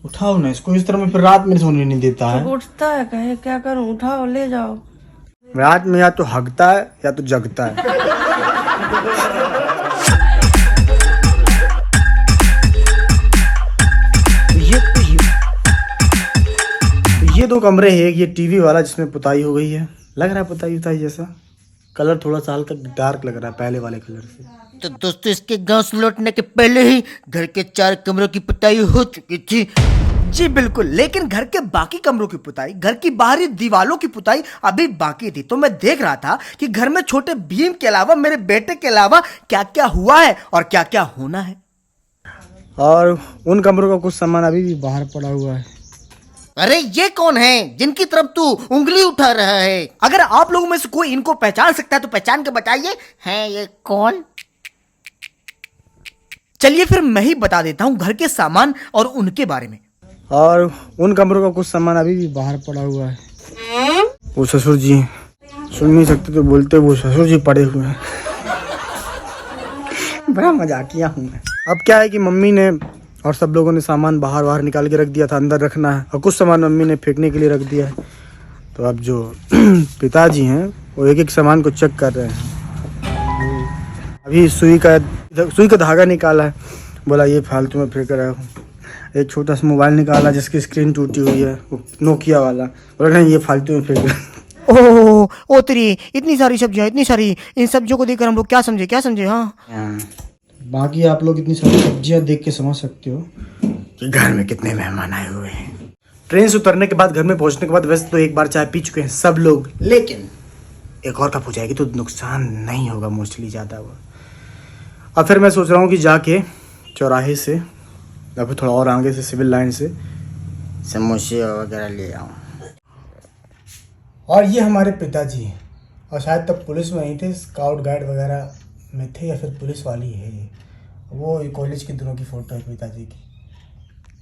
उठाओ ना इसको, इस तरह में फिर रात में सोने नहीं देता है। उठता है कहे क्या करूं, उठाओ ले जाओ। रात में या तो हगता है या तो जगता है। ये दो कमरे हैं, एक ये टीवी वाला जिसमें पुताई हो गई है, लग रहा है पुताई उताई जैसा। कलर थोड़ा सा हल्का डार्क लग रहा है पहले वाले कलर से। तो दोस्तों इसके गांव से लौटने के पहले ही घर के 4 कमरों की पुताई हो चुकी थी। जी बिल्कुल, लेकिन घर के बाकी कमरों की पुताई, घर की बाहरी दीवारों की पुताई अभी बाकी थी। तो मैं देख रहा था कि घर में छोटे भीम के अलावा, मेरे बेटे के अलावा क्या क्या हुआ है और क्या क्या होना है। और उन कमरों का कुछ सामान अभी भी बाहर पड़ा हुआ है। अरे ये कौन है जिनकी तरफ तू उंगली उठा रहा है? अगर आप लोगों में से कोई इनको पहचान सकता है तो पहचान के बताइए, है ये कौन? चलिए फिर मैं ही बता देता हूँ घर के सामान और उनके बारे में। और उन कमरों का कुछ सामान अभी भी बाहर पड़ा हुआ है। वो ससुर जी सुन नहीं सकते तो बोलते वो ससुर जी पड़े हुए हैं। बड़ा मजाकिया हूँ मैं। अब क्या है कि मम्मी ने और सब लोगों ने सामान बाहर निकाल के रख दिया था, अंदर रखना है, और कुछ सामान मम्मी ने फेंकने के लिए रख दिया है। तो अब जो पिताजी हैं वो एक एक सामान को चेक कर रहे हैं। अभी सुई का धागा निकाला है, बोला ये फालतू में फेंक रहा हूँ। एक छोटा सा मोबाइल निकाला जिसकी स्क्रीन टूटी हुई है, वो नोकिया वाला, बोला नहीं ये फालतू में फेंक रहा। ओ तेरी इतनी सारी सब्जियां, इतनी सारी, इन सब्जियों को देखकर हम लोग क्या समझे हाँ। बाकी आप लोग इतनी सारी सब्जियां देख के समझ सकते हो कि घर में कितने मेहमान आए हुए हैं। ट्रेन से उतरने के बाद, घर में पहुंचने के बाद वैसे तो एक बार चाय पी चुके हैं सब लोग, लेकिन एक और कप हो जाएगी तो नुकसान नहीं होगा मोस्टली ज़्यादा हुआ। अब फिर मैं सोच रहा हूँ कि जाके चौराहे से या फिर थोड़ा और आगे से सिविल लाइन से समोसे वगैरह ले आऊं। और ये हमारे पिताजी हैं, और शायद तब पुलिस में नहीं थे, स्काउट गाइड वगैरह में थे या फिर पुलिस वाली है ये। वो कॉलेज के दिनों की फ़ोटो है पिताजी की।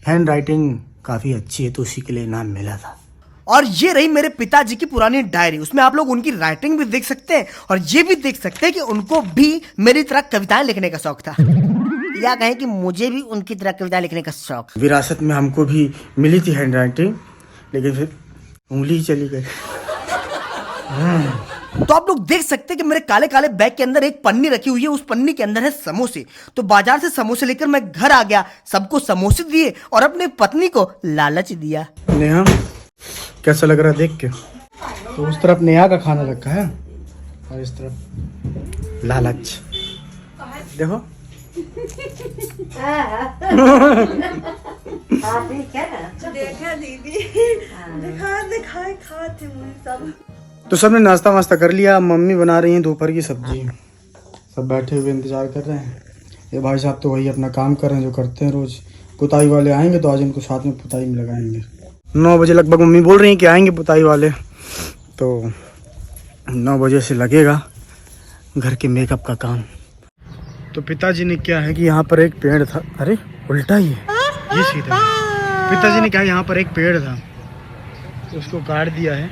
हैंड राइटिंग काफ़ी अच्छी है तो उसी के लिए इनाम मिला था। और ये रही मेरे पिताजी की पुरानी डायरी, उसमें आप लोग उनकी राइटिंग भी देख सकते हैं और ये भी देख सकते हैं कि उनको भी मेरी तरह कविताएं लिखने का शौक था, या कहें कि मुझे भी उनकी तरह कविता लिखने का शौक। विरासत में हमको भी मिली थी हैंड राइटिंग, लेकिन फिर उंगली ही चली गई। तो आप लोग देख सकते हैं कि मेरे काले काले बैग के अंदर एक पन्नी रखी हुई है, उस पन्नी के अंदर है समोसे। तो बाजार से समोसे लेकर मैं घर आ गया, सबको समोसे दिए और अपनी पत्नी को लालच दिया। नेहा कैसा लग रहा है देख के? तो उस तरफ नेहा का खाना रखा है और इस तरफ लालच। देखो देखा दीदी, दिखा खाते सब। तो सबने नाश्ता वास्ता कर लिया। मम्मी बना रही हैं दोपहर की सब्जी, सब बैठे हुए इंतजार कर रहे हैं। ये भाई साहब तो वही अपना काम कर रहे हैं जो करते हैं रोज। पुताई वाले आएंगे तो आज इनको साथ में पुताई में लगाएंगे। 9 बजे लगभग मम्मी बोल रही हैं कि आएंगे पुताई वाले, तो 9 बजे से लगेगा घर के मेकअप का काम। तो पिताजी ने क्या है कि यहाँ पर एक पेड़ था, अरे उल्टा ही है ये सीधा। पिताजी ने क्या यहाँ पर एक पेड़ था उसको काट दिया है,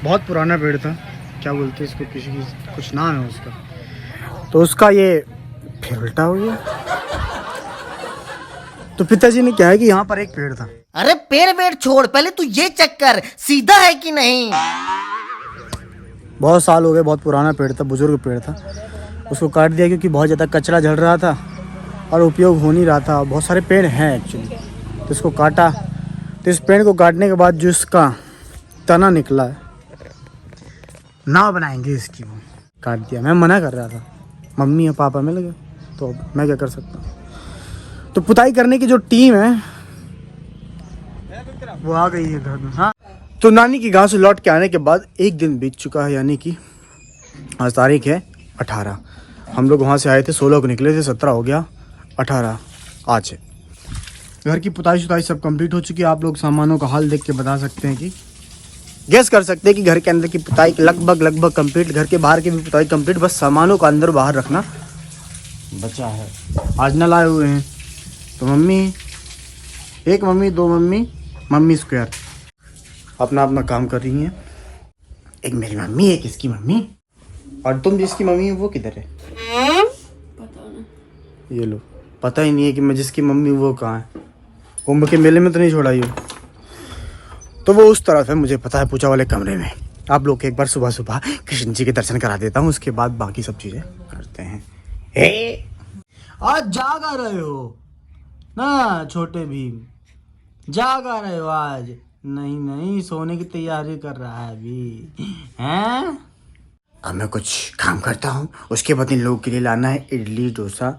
बहुत पुराना पेड़ था, क्या बोलते हैं इसको, किसी की कुछ नाम है उसका, तो उसका ये फिर उल्टा हो गया। तो पिताजी ने क्या है कि यहाँ पर एक पेड़ था। अरे पेड़ छोड़, पहले तू ये चेक कर सीधा है कि नहीं। बहुत साल हो गए, बहुत पुराना पेड़ था, बुजुर्ग पेड़ था, उसको काट दिया क्योंकि बहुत ज़्यादा कचरा झड़ रहा था और उपयोग हो नहीं रहा था। बहुत सारे पेड़ हैं एक्चुअली, तो इसको काटा। तो इस पेड़ को काटने के बाद जो इसका तना निकला है, नाव बनाएंगे इसकी, वो काट दिया। मैं मना कर रहा था, मम्मी और पापा मिल गए, तो मैं क्या कर सकता हूँ। तो पुताई करने की जो टीम है वो आ गई है घर में। हाँ, तो नानी की गांव से लौट के आने के बाद एक दिन बीत चुका है, यानी कि आज तारीख है 18। हम लोग वहाँ से आए थे 16 को निकले थे, 17 हो गया, 18 आज है। घर की पुताई शुताई सब कंप्लीट हो चुकी है। आप लोग सामानों का हाल देख के बता सकते हैं कि गेस कर सकते हैं कि घर के अंदर की पुताई लगभग कंप्लीट, घर के बाहर की भी पुताई कंप्लीट, बस सामानों का अंदर बाहर रखना बचा है। आज न लाए हुए हैं तो मम्मी, एक मम्मी, 2 मम्मी, मम्मी स्क्वायर अपना अपना काम कर रही हैं। एक मेरी मम्मी, एक इसकी मम्मी, और तुम जिसकी मम्मी है वो किधर है? पता नहीं। ये लो, पता ही नहीं है कि मैं जिसकी मम्मी वो कहाँ है। कुंभ के मेले में तो नहीं छोड़ाई हो। तो वो उस तरफ है, मुझे पता है, पूजा वाले कमरे में। आप लोग एक बार सुबह सुबह कृष्ण जी के दर्शन करा देता हूँ, उसके बाद बाकी सब चीज़ें करते हैं। आज जागा रहे हो ना छोटे भीम, जागा रहे हो आज? नहीं नहीं, सोने की तैयारी कर रहा है अभी, हैं? अब मैं कुछ काम करता हूँ, उसके बाद इन लोगों के लिए लाना है इडली डोसा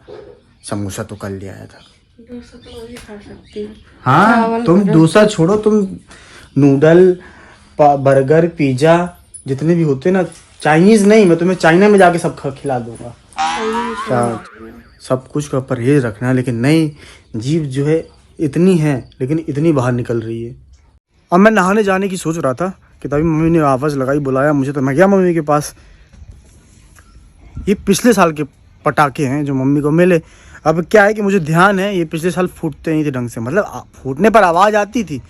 समोसा। तो कल ले आया था। डोसा तो मैं भी खा सकती हूँ। हाँ तुम डोसा छोड़ो, तुम नूडल बर्गर पिज्जा जितने भी होते ना, चाइनीज नहीं, मैं तुम्हें चाइना में जाके सब खिला दूंगा। सब कुछ का परहेज रखना है, लेकिन नहीं, जीभ जो है इतनी है, लेकिन इतनी बाहर निकल रही है। अब मैं नहाने जाने की सोच रहा था कि तभी मम्मी ने आवाज़ लगाई, बुलाया मुझे, तो मैं गया मम्मी के पास। ये पिछले साल के पटाखे हैं जो मम्मी को मिले। अब क्या है कि मुझे ध्यान है, ये पिछले साल फूटते नहीं थे ढंग से, मतलब फूटने पर आवाज़ आती थी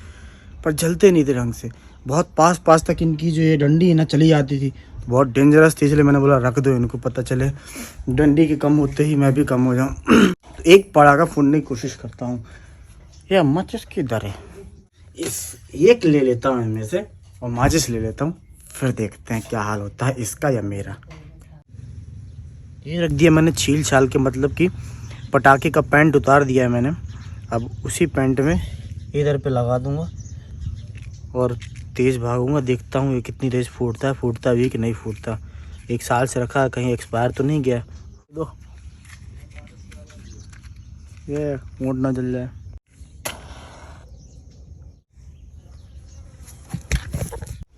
पर जलते नहीं थे ढंग से। बहुत पास तक इनकी जो ये डंडी है ना चली जाती थी, बहुत डेंजरस थी, इसलिए मैंने बोला रख दो इनको, पता चले डंडी के कम होते ही मैं भी कम हो जाऊँ। तो एक पटाखा फूटने की कोशिश करता हूँ। ये माचिस किधर है? इस एक ले लेता हूँ इनमें से और माचिस ले लेता हूँ, फिर देखते हैं क्या हाल होता है इसका या मेरा। ये रख दिया मैंने छील छाल के, मतलब कि पटाखे का पैंट उतार दिया है मैंने। अब उसी पैंट में इधर पे लगा दूंगा और तेज़ भागूंगा, देखता हूँ ये कितनी तेज़ फूटता भी कि नहीं फूटता। 1 साल से रखा है, कहीं एक्सपायर तो नहीं गया। दो ये मोट ना जल जाए।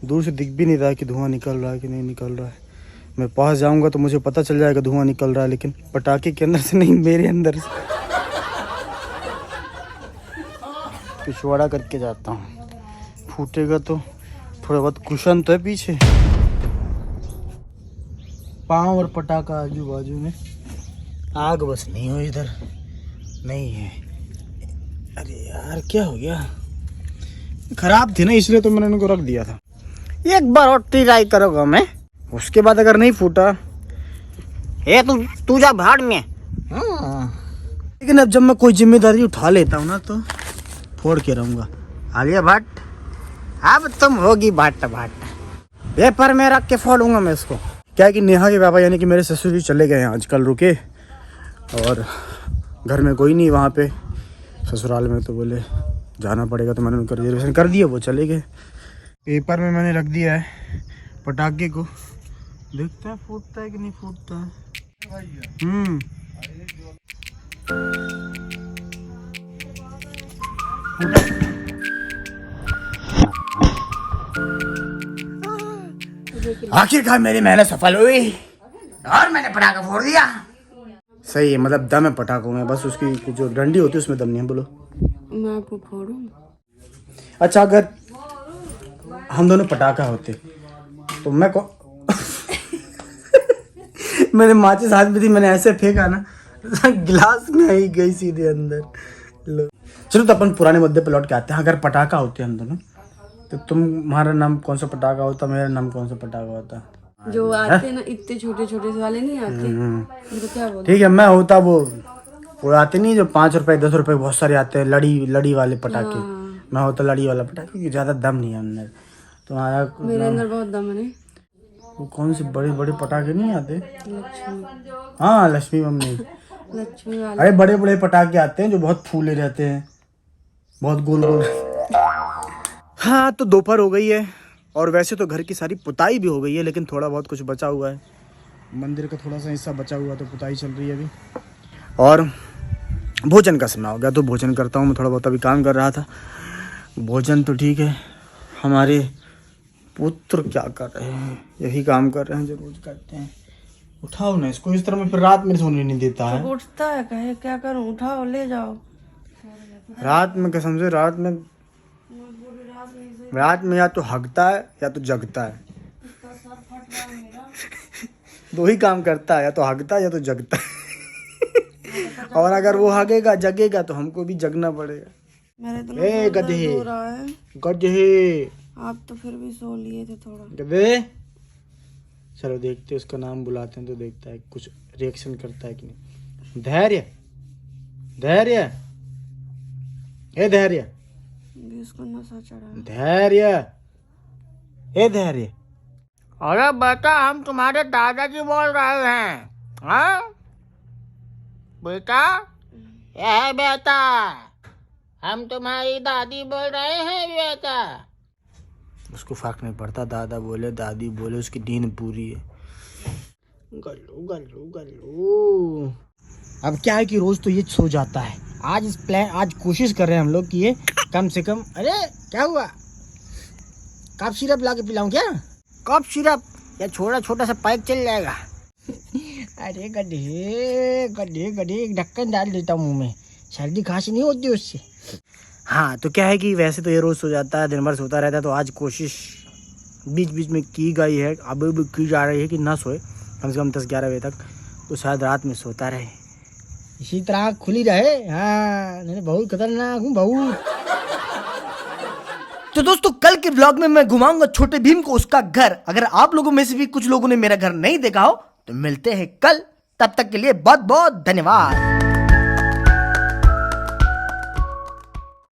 दूर से दिख भी नहीं रहा है कि धुआं निकल रहा है कि नहीं निकल रहा है। मैं पास जाऊंगा तो मुझे पता चल जाएगा धुआं निकल रहा है, लेकिन पटाखे के अंदर से नहीं, मेरे अंदर से। पिछवाड़ा करके जाता हूँ, फूटेगा तो थोड़ा बहुत कुशन तो है पीछे। पाँव और पटाखा आजू बाजू में, आग बस नहीं हो इधर, नहीं है। अरे यार क्या हो गया, खराब थी ना, इसलिए तो मैंने उनको रख दिया था। एक बार और ट्राई करोगा मैं, उसके बाद अगर नहीं फूटा ये तू जा भाड़ में। लेकिन अब जब मैं कोई जिम्मेदारी उठा लेता हूँ ना तो फोड़ के रहूँगा। आलिया भट्ट, अब तुम होगी भट्ट भट्ट। पेपर में रख के फोड़ूंगा मैं इसको। क्या है कि नेहा के पापा यानी कि मेरे ससुर जी चले गए हैं आजकल, रुके, और घर में कोई नहीं वहाँ पे ससुराल में, तो बोले जाना पड़ेगा, तो मैंने उनका रिजर्वेशन कर दिया, वो चले गए। पेपर में मैंने रख दिया है पटाखे को, देखते हैं फूटता है कि नहीं फूटता है। आखिरकार मेरी मेहनत सफल हुई और मैंने पटाखा फोड़ दिया। सही है, मतलब दम है पटाखों में, बस उसकी जो डंडी होती है उसमें दम नहीं है। बोलो मैं आपको फोड़ूं? अच्छा, अगर हम दोनों पटाखा होते तो मैं मैंने माचिस हाथ में थी, मैंने ऐसे फेंका ना, गिलास में आई गई सीधे अंदर। लो चलो, तो अपन पुराने मुद्दे पे लौट के आते हैं। अगर पटाखा होते हम दोनों, तो तुम्हारा नाम कौन सा पटाखा होता, मेरा नाम कौन सा पटाखा होता? जो आते ना इतने छोटे छोटे से वाले नहीं आते, उनको क्या बोलते? ठीक है, मैं होता वो आते नहीं जो 5 रुपए 10 रुपए बहुत सारे आते हैं, लड़ी वाले पटाखे। मैं होता लड़ी वाला पटाखे, क्योंकि ज्यादा दम नहीं है अंदर। तुम्हारा मेरे अंदर बहुत दम है। वो कौन से बड़े बड़े पटाखे नहीं आते? लक्ष्मी। हाँ लक्ष्मी मम्मी। लक्ष्मी वाले। अरे बड़े बड़े पटाखे आते हैं जो बहुत फूले रहते हैं, बहुत गोल गोल। हाँ, तो दोपहर हो गई है और वैसे तो घर की सारी पुताई भी हो गई है, लेकिन थोड़ा बहुत कुछ बचा हुआ है। मंदिर का थोड़ा सा हिस्सा बचा हुआ, तो पुताई चल रही है अभी। और भोजन का समय हो गया, तो भोजन करता हूँ मैं। थोड़ा बहुत अभी काम कर रहा था। भोजन तो ठीक है। हमारे पुत्र क्या कर रहे हैं? यही काम कर रहे हैं जो रोज करते हैं। उठाओ ना इसको, इस तरह में फिर रात में सोने नहीं देता है। उठता है, कहे क्या करूं? उठाओ ले जाओ। रात में कसम से, रात में या तो हगता है या तो जगता है। दो ही काम करता है, या तो हगता है या तो जगता है। और अगर वो हगेगा जगेगा तो हमको भी जगना पड़ेगा। मेरे तो ए गधे, हो रहा है। गधे, आप तो फिर भी सो लिए थे थोड़ा। गधे, चलो देखते हैं, उसका नाम बुलाते हैं तो देखता है कुछ रिएक्शन करता है कि नहीं। धैर्य, धैर्य, हे धैर्य, अभी उसको नशा चढ़ा। धैर्य, हे धैर्य। अरे बेटा हम तुम्हारे दादाजी बोल रहे हैं। हाँ बेटा, यह है बेटा, हम तुम्हारी दादी बोल रहे हैं बेटा। उसको फर्क नहीं पड़ता, दादा बोले दादी बोले, उसकी नींद पूरी है। गल्लू गल्लू गल्लू। अब क्या है कि रोज तो ये सो जाता है। आज कोशिश कर रहे हैं हम लोग कि ये कम से कम। अरे क्या हुआ? कप सिरप ला के पिलाऊं क्या? कप सिरप या छोटा सा पाइप चल जाएगा? अरे गड्ढे गड्ढे गड्ढे, एक ढक्कन डाल देता हूँ मुंह में, सर्दी खांसी नहीं होती उससे। हाँ तो क्या है कि वैसे तो ये रोज सो जाता है, दिन भर सोता रहता है, तो आज कोशिश बीच बीच में की गई है, अब भी की जा रही है कि ना सोए कम से कम 10-11 बजे तक, तो शायद रात में सोता रहे, इसी तरह खुली रहे। हाँ नहीं बहुत खतरनाक हूँ बहुत। तो दोस्तों कल के व्लॉग में मैं घुमाऊंगा छोटे भीम को उसका घर। अगर आप लोगों में से भी कुछ लोगों ने मेरा घर नहीं देखा हो तो मिलते हैं कल, तब तक के लिए बहुत बहुत धन्यवाद।